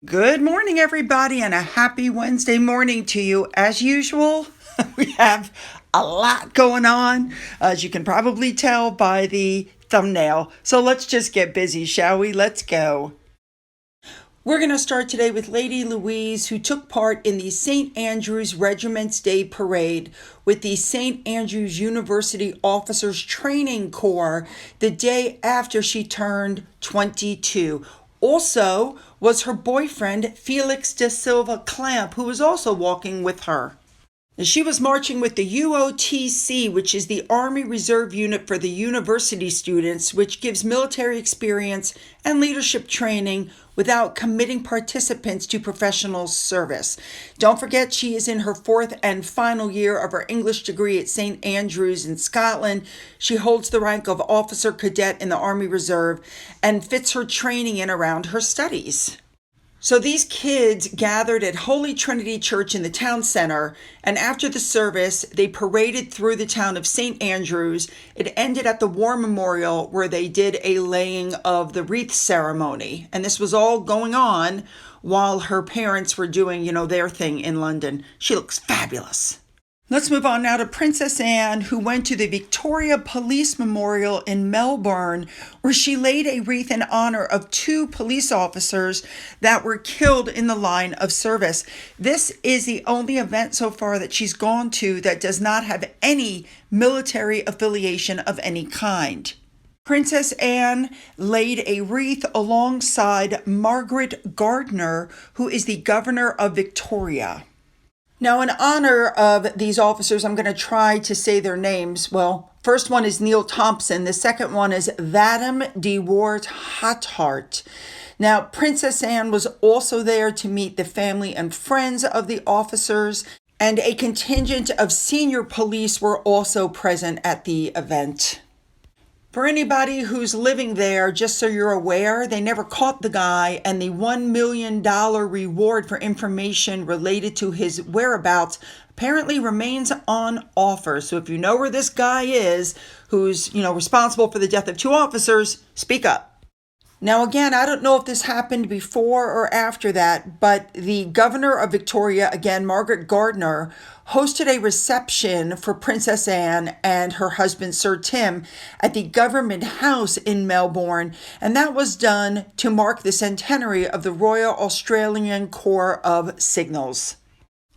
Good morning, everybody, and a happy Wednesday morning to you. As usual, we have a lot going on, as you can probably tell by the thumbnail. So let's just get busy, shall we? Let's go. We're going to start today with Lady Louise, who took part in the St. Andrew's Regiment's Day Parade with the St. Andrews University Officers Training Corps the day after she turned 22. Also was her boyfriend, Felix da Silva Clamp, who was also walking with her. She was marching with the UOTC, which is the Army Reserve Unit for the university students, which gives military experience and leadership training without committing participants to professional service. Don't forget, she is in her fourth and final year of her English degree at St. Andrews in Scotland. She holds the rank of Officer Cadet in the Army Reserve and fits her training in around her studies. So these kids gathered at Holy Trinity Church in the town center, and after the service, they paraded through the town of St. Andrews. It ended at the War Memorial, where they did a laying of the wreath ceremony. And this was all going on while her parents were doing, their thing in London. She looks fabulous. Let's move on now to Princess Anne, who went to the Victoria Police Memorial in Melbourne, where she laid a wreath in honor of two police officers that were killed in the line of service. This is the only event so far that she's gone to that does not have any military affiliation of any kind. Princess Anne laid a wreath alongside Margaret Gardner, who is the governor of Victoria. Now, in honor of these officers, I'm going to try to say their names. Well, first one is Neil Thompson. The second one is Vadim de Wart Hothart. Now, Princess Anne was also there to meet the family and friends of the officers, and a contingent of senior police were also present at the event. For anybody who's living there, just so you're aware, they never caught the guy, and the $1 million reward for information related to his whereabouts apparently remains on offer. So if you know where this guy is, who's, responsible for the death of two officers, speak up. Now, again, I don't know if this happened before or after that, but the governor of Victoria, again, Margaret Gardner, hosted a reception for Princess Anne and her husband, Sir Tim, at the Government House in Melbourne, and that was done to mark the centenary of the Royal Australian Corps of Signals.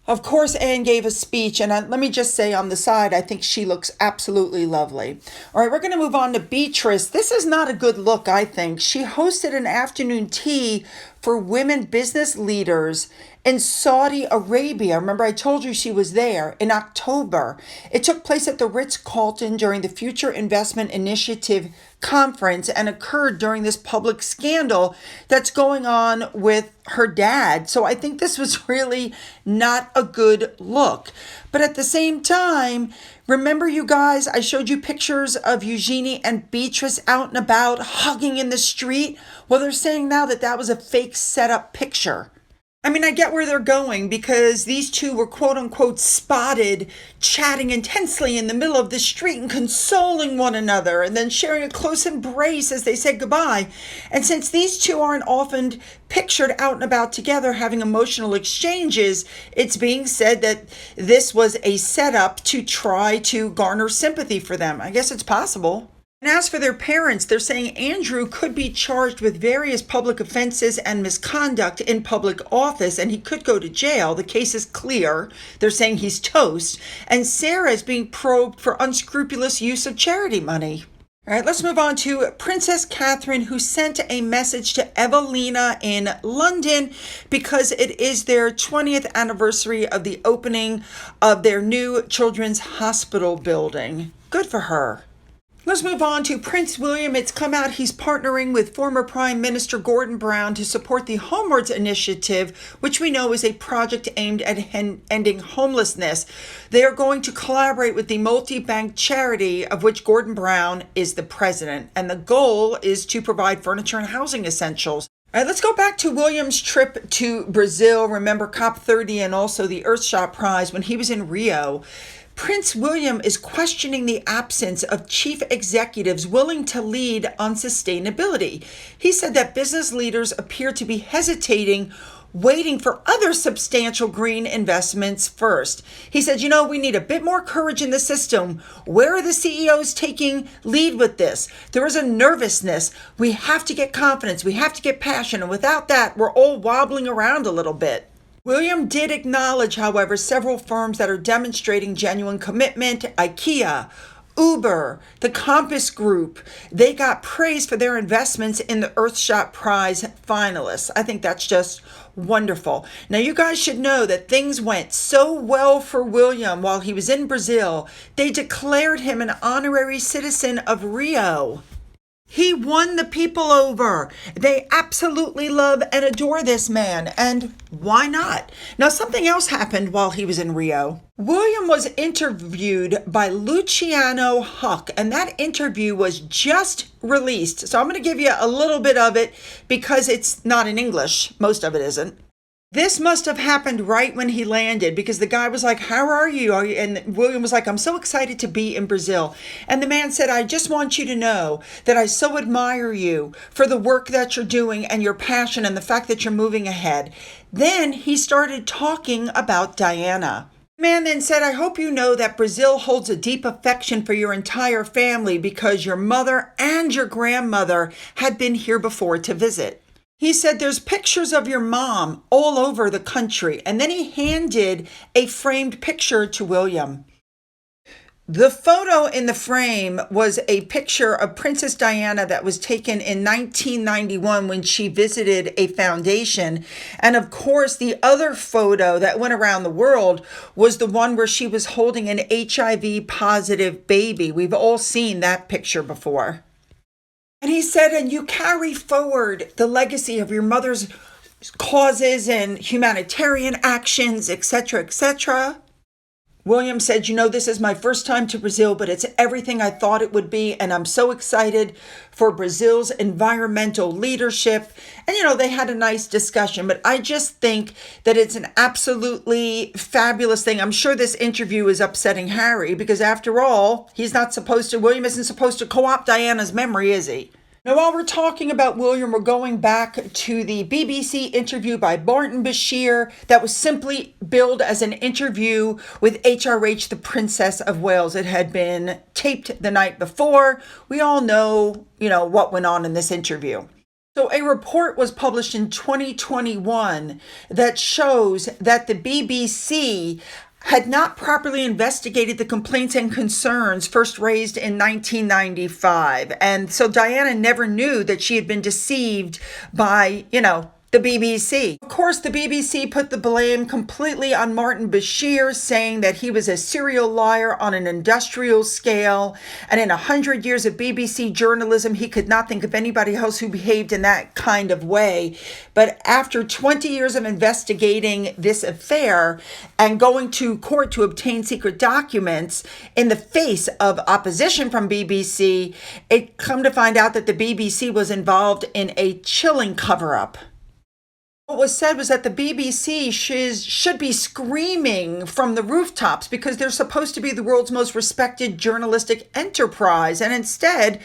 Of course, Anne gave a speech, and let me just say on the side, I think she looks absolutely lovely. All right, we're going to move on to Beatrice. This is not a good look, I think. She hosted an afternoon tea for women business leaders in Saudi Arabia. Remember, I told you she was there in October. It took place at the Ritz-Carlton during the Future Investment Initiative conference and occurred during this public scandal that's going on with her dad. So I think this was really not a good look. But at the same time, remember, you guys, I showed you pictures of Eugenie and Beatrice out and about hugging in the street. Well, they're saying now that that was a fake setup picture. I mean, I get where they're going because these two were quote unquote spotted chatting intensely in the middle of the street and consoling one another and then sharing a close embrace as they said goodbye. And since these two aren't often pictured out and about together having emotional exchanges, it's being said that this was a setup to try to garner sympathy for them. I guess it's possible. And as for their parents, they're saying Andrew could be charged with various public offenses and misconduct in public office, and he could go to jail. The case is clear. They're saying he's toast. And Sarah is being probed for unscrupulous use of charity money. All right, let's move on to Princess Catherine, who sent a message to Evelina in London because it is their 20th anniversary of the opening of their new children's hospital building. Good for her. Let's move on to Prince William. It's come out he's partnering with former Prime Minister Gordon Brown to support the Homewards Initiative, which we know is a project aimed at ending homelessness. They are going to collaborate with the multi-bank charity of which Gordon Brown is the president. And the goal is to provide furniture and housing essentials. All right, let's go back to William's trip to Brazil. Remember COP30 and also the Earthshot Prize when he was in Rio. Prince William is questioning the absence of chief executives willing to lead on sustainability. He said that business leaders appear to be hesitating waiting for other substantial green investments first. He said, we need a bit more courage in the system. Where are the CEOs taking lead with this? There is a nervousness. We have to get confidence. We have to get passion. And without that, we're all wobbling around a little bit. William did acknowledge, however, several firms that are demonstrating genuine commitment. IKEA, Uber, the Compass Group, they got praise for their investments in the Earthshot Prize finalists. I think that's just wonderful. Now, you guys should know that things went so well for William while he was in Brazil, they declared him an honorary citizen of Rio. He won the people over. They absolutely love and adore this man. And why not? Now, something else happened while he was in Rio. William was interviewed by Luciano Huck, and that interview was just released. So I'm going to give you a little bit of it because it's not in English. Most of it isn't. This must have happened right when he landed because the guy was like, how are you? And William was like, I'm so excited to be in Brazil. And the man said, I just want you to know that I so admire you for the work that you're doing and your passion and the fact that you're moving ahead. Then he started talking about Diana. The man then said, I hope you know that Brazil holds a deep affection for your entire family because your mother and your grandmother had been here before to visit. He said, there's pictures of your mom all over the country. And then he handed a framed picture to William. The photo in the frame was a picture of Princess Diana that was taken in 1991 when she visited a foundation. And of course, the other photo that went around the world was the one where she was holding an HIV positive baby. We've all seen that picture before. And he said, and you carry forward the legacy of your mother's causes and humanitarian actions, etc., etc. William said, this is my first time to Brazil, but it's everything I thought it would be. And I'm so excited for Brazil's environmental leadership. And, they had a nice discussion, but I just think that it's an absolutely fabulous thing. I'm sure this interview is upsetting Harry because after all, William isn't supposed to co-opt Diana's memory, is he? Now, while we're talking about William, we're going back to the BBC interview by Martin Bashir that was simply billed as an interview with HRH, the Princess of Wales. It had been taped the night before. We all know, what went on in this interview. So a report was published in 2021 that shows that the BBC had not properly investigated the complaints and concerns first raised in 1995. And so Diana never knew that she had been deceived by, the BBC. Of course, the BBC put the blame completely on Martin Bashir, saying that he was a serial liar on an industrial scale. And in 100 years of BBC journalism, he could not think of anybody else who behaved in that kind of way. But after 20 years of investigating this affair and going to court to obtain secret documents in the face of opposition from BBC, it come to find out that the BBC was involved in a chilling cover-up. What was said was that the BBC should be screaming from the rooftops because they're supposed to be the world's most respected journalistic enterprise. And instead,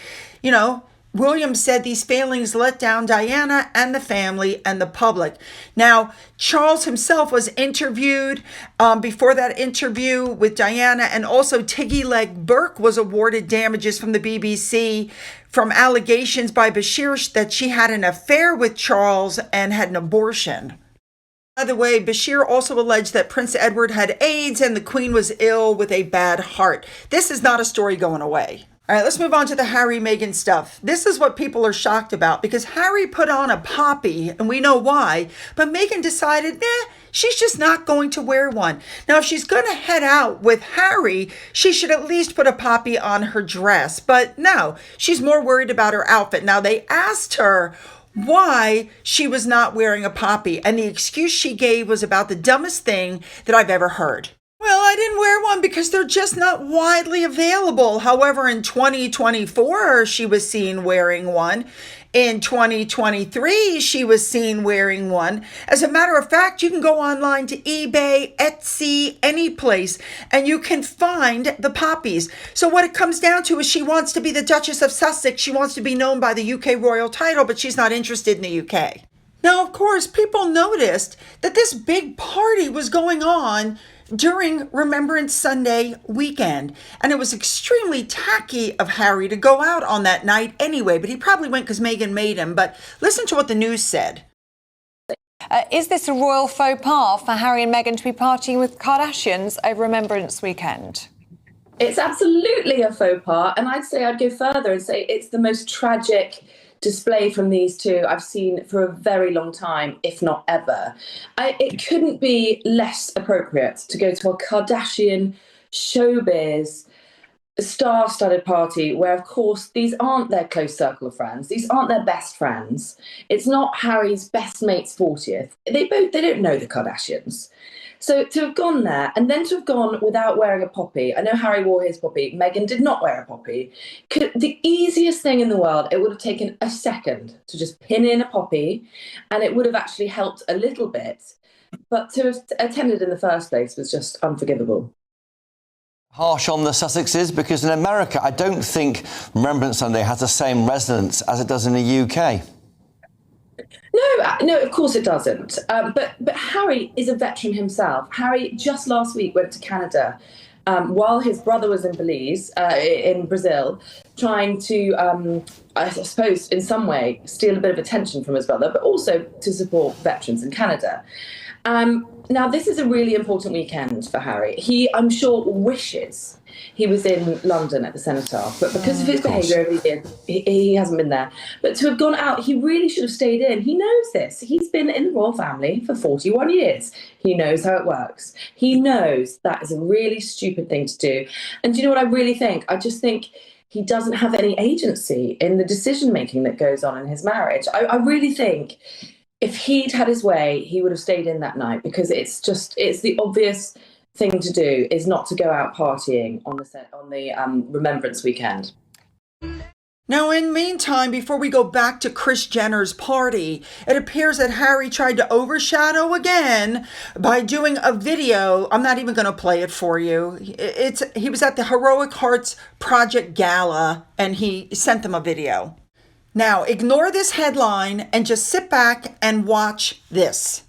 William said these failings let down Diana and the family and the public. Now, Charles himself was interviewed before that interview with Diana, and also Tiggy Leg Burke was awarded damages from the BBC from allegations by Bashir that she had an affair with Charles and had an abortion. By the way, Bashir also alleged that Prince Edward had AIDS and the Queen was ill with a bad heart. This is not a story going away. All right, let's move on to the Harry Meghan stuff. This is what people are shocked about because Harry put on a poppy, and we know why, but Meghan decided, she's just not going to wear one. Now, if she's going to head out with Harry, she should at least put a poppy on her dress. But no, she's more worried about her outfit. Now, they asked her why she was not wearing a poppy, and the excuse she gave was about the dumbest thing that I've ever heard. Well, I didn't wear one because they're just not widely available. However, in 2024, she was seen wearing one. In 2023, she was seen wearing one. As a matter of fact, you can go online to eBay, Etsy, any place, and you can find the poppies. So what it comes down to is she wants to be the Duchess of Sussex. She wants to be known by the UK royal title, but she's not interested in the UK. Now, of course, people noticed that this big party was going on during Remembrance Sunday weekend. And it was extremely tacky of Harry to go out on that night anyway, but he probably went because Meghan made him. But listen to what the news said. Is this a royal faux pas for Harry and Meghan to be partying with Kardashians over Remembrance weekend? It's absolutely a faux pas. And I'd go further and say it's the most tragic display from these two I've seen for a very long time, if not ever. It couldn't be less appropriate to go to a Kardashian showbiz star-studded party where, of course, these aren't their close circle of friends. These aren't their best friends. It's not Harry's best mate's 40th. They don't know the Kardashians. So to have gone there and then to have gone without wearing a poppy. I know Harry wore his poppy. Meghan did not wear a poppy. The easiest thing in the world, it would have taken a second to just pin in a poppy and it would have actually helped a little bit. But to have attended in the first place was just unforgivable. Harsh on the Sussexes, because in America, I don't think Remembrance Sunday has the same resonance as it does in the UK. No, of course it doesn't. But Harry is a veteran himself. Harry just last week went to Canada while his brother was in Brazil, trying to, I suppose, in some way, steal a bit of attention from his brother, but also to support veterans in Canada. Now, this is a really important weekend for Harry. He, I'm sure, wishes he was in London at the Cenotaph, but because of his behaviour over the years, he hasn't been there. But to have gone out, he really should have stayed in. He knows this. He's been in the royal family for 41 years. He knows how it works. He knows that is a really stupid thing to do. And do you know what I really think? I just think he doesn't have any agency in the decision-making that goes on in his marriage. I really think if he'd had his way, he would have stayed in that night, because it's the obvious thing to do is not to go out partying on the Remembrance weekend. Now, in the meantime, before we go back to Kris Jenner's party, it appears that Harry tried to overshadow again by doing a video. I'm not even going to play it for you. He was at the Heroic Hearts Project Gala, and he sent them a video. Now, ignore this headline and just sit back and watch this.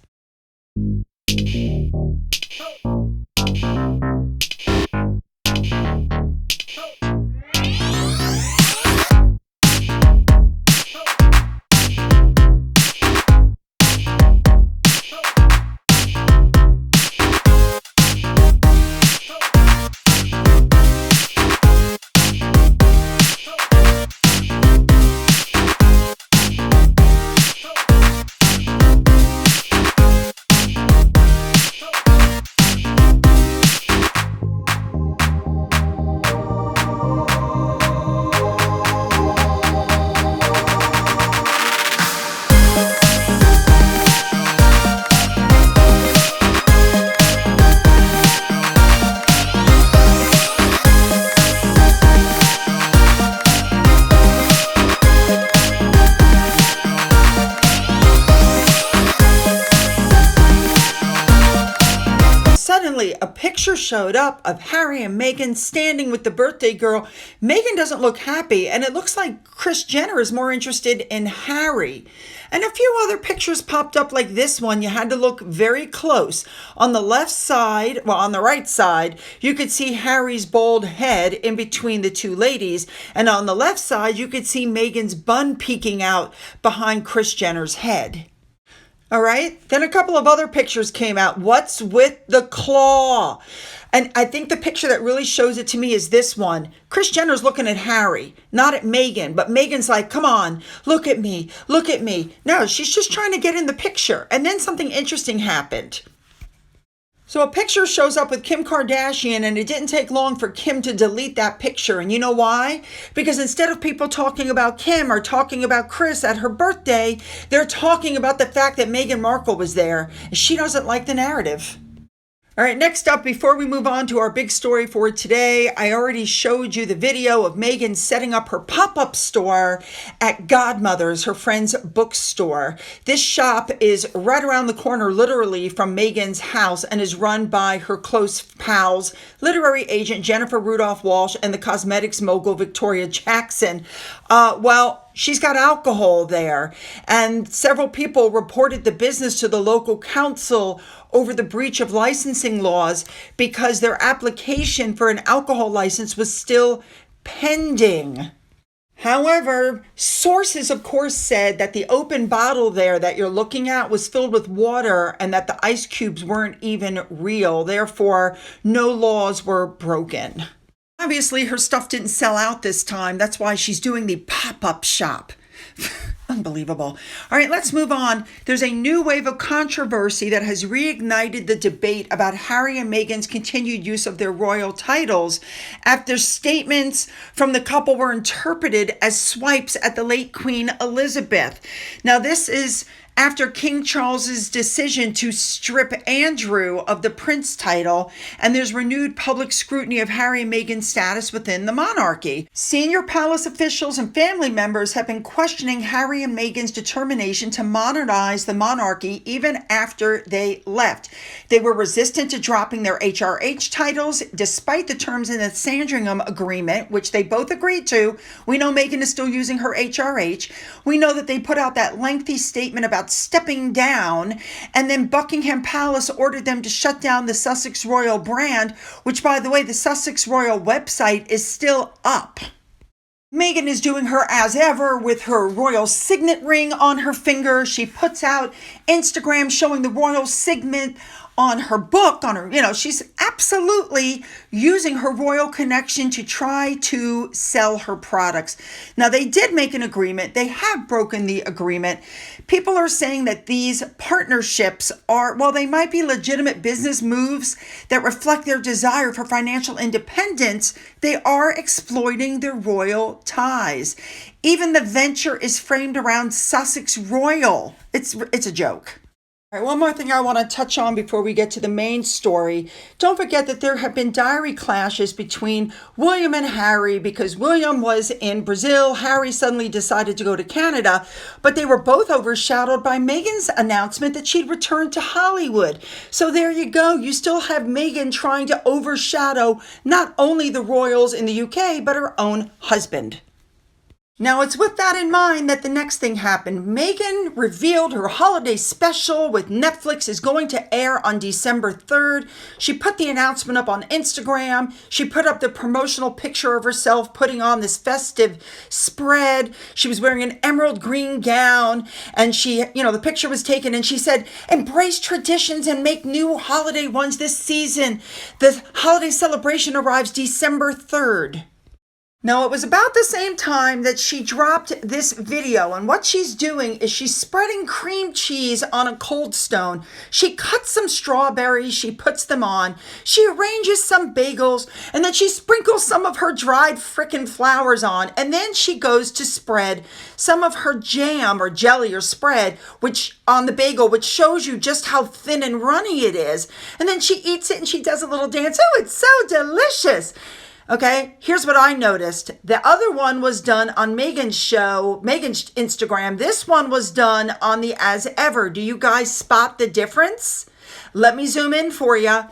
Suddenly, a picture showed up of Harry and Meghan standing with the birthday girl. Meghan doesn't look happy, and it looks like Kris Jenner is more interested in Harry. And a few other pictures popped up like this one. You had to look very close. On the left side, on the right side, you could see Harry's bald head in between the two ladies. And on the left side, you could see Meghan's bun peeking out behind Kris Jenner's head. All right. Then a couple of other pictures came out. What's with the claw? And I think the picture that really shows it to me is this one. Kris Jenner's looking at Harry, not at Meghan. But Meghan's like, come on, look at me, look at me. No, she's just trying to get in the picture. And then something interesting happened. So a picture shows up with Kim Kardashian, and it didn't take long for Kim to delete that picture. And you know why? Because instead of people talking about Kim or talking about Kris at her birthday, they're talking about the fact that Meghan Markle was there. And she doesn't like the narrative. All right, next up, before we move on to our big story for today, I already showed you the video of Meghan setting up her pop-up store at Godmother's, her friend's bookstore. This shop is right around the corner, literally, from Meghan's house, and is run by her close pals, literary agent Jennifer Rudolph Walsh and the cosmetics mogul Victoria Jackson. Well, she's got alcohol there. And several people reported the business to the local council over the breach of licensing laws because their application for an alcohol license was still pending. However, sources, of course, said that the open bottle there that you're looking at was filled with water and that the ice cubes weren't even real. Therefore, no laws were broken. Obviously, her stuff didn't sell out this time. That's why she's doing the pop-up shop. Unbelievable. All right, let's move on. There's a new wave of controversy that has reignited the debate about Harry and Meghan's continued use of their royal titles after statements from the couple were interpreted as swipes at the late Queen Elizabeth. Now, this is after King Charles's decision to strip Andrew of the prince title, and there's renewed public scrutiny of Harry and Meghan's status within the monarchy. Senior palace officials and family members have been questioning Harry and Meghan's determination to modernize the monarchy even after they left. They were resistant to dropping their HRH titles, despite the terms in the Sandringham Agreement, which they both agreed to. We know Meghan is still using her HRH. We know that they put out that lengthy statement about stepping down, and then Buckingham Palace ordered them to shut down the Sussex Royal brand, which, by the way, the Sussex Royal website is still up. Meghan is doing her as ever with her royal signet ring on her finger. She puts out Instagram showing the royal signet on her book, on her, she's absolutely using her royal connection to try to sell her products. Now, they did make an agreement. They have broken the agreement. People are saying that these partnerships are, while they might be legitimate business moves that reflect their desire for financial independence, they are exploiting their royal ties. Even the venture is framed around Sussex Royal. It's a joke. All right, one more thing I want to touch on before we get to the main story. Don't forget that there have been diary clashes between William and Harry because William was in Brazil. Harry suddenly decided to go to Canada, but they were both overshadowed by Meghan's announcement that she'd returned to Hollywood. So there you go. You still have Meghan trying to overshadow not only the royals in the UK, but her own husband. Now, it's with that in mind that the next thing happened. Meghan revealed her holiday special with Netflix is going to air on December 3rd. She put the announcement up on Instagram. She put up the promotional picture of herself putting on this festive spread. She was wearing an emerald green gown, and the picture was taken, and she said, "Embrace traditions and make new holiday ones this season. The holiday celebration arrives December 3rd. Now, it was about the same time that she dropped this video, and what she's doing is she's spreading cream cheese on a cold stone. She cuts some strawberries, she puts them on, she arranges some bagels, and then she sprinkles some of her dried frickin' flowers on, and then she goes to spread some of her jam or jelly or spread on the bagel, which shows you just how thin and runny it is. And then she eats it and she does a little dance. Oh, it's so delicious. Okay, here's what I noticed. The other one was done on Meghan's show, Meghan's Instagram. This one was done on the As Ever. Do you guys spot the difference? Let me zoom in for you.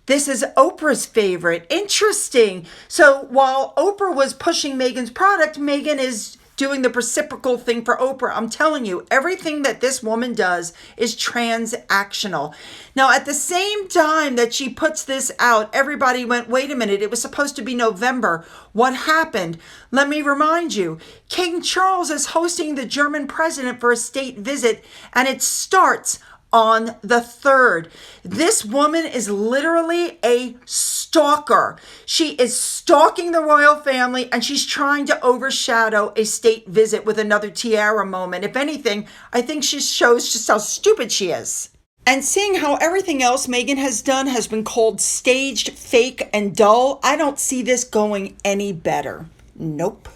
This is Oprah's favorite. Interesting. So while Oprah was pushing Meghan's product, Meghan is doing the reciprocal thing for Oprah. I'm telling you, everything that this woman does is transactional. Now, at the same time that she puts this out, everybody went, wait a minute, it was supposed to be November. What happened? Let me remind you, King Charles is hosting the German president for a state visit, and it starts on the 3rd. This woman is literally a stalker. She is stalking the royal family, and she's trying to overshadow a state visit with another tiara moment. If anything, I think she shows just how stupid she is. And seeing how everything else Meghan has done has been called staged, fake, and dull, I don't see this going any better. Nope.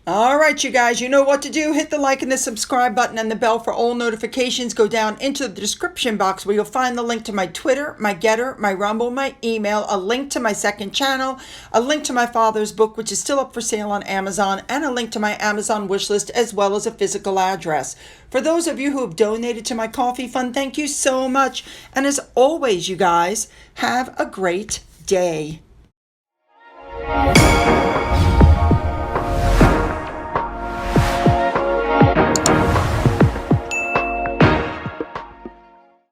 All right, you guys, you know what to do. Hit the like and the subscribe button and the bell for all notifications. Go down into the description box where you'll find the link to my Twitter, my Gettr, my Rumble, my email, a link to my second channel, a link to my father's book, which is still up for sale on Amazon, and a link to my Amazon wish list, as well as a physical address. For those of you who have donated to my coffee fund, thank you so much. And as always, you guys, have a great day.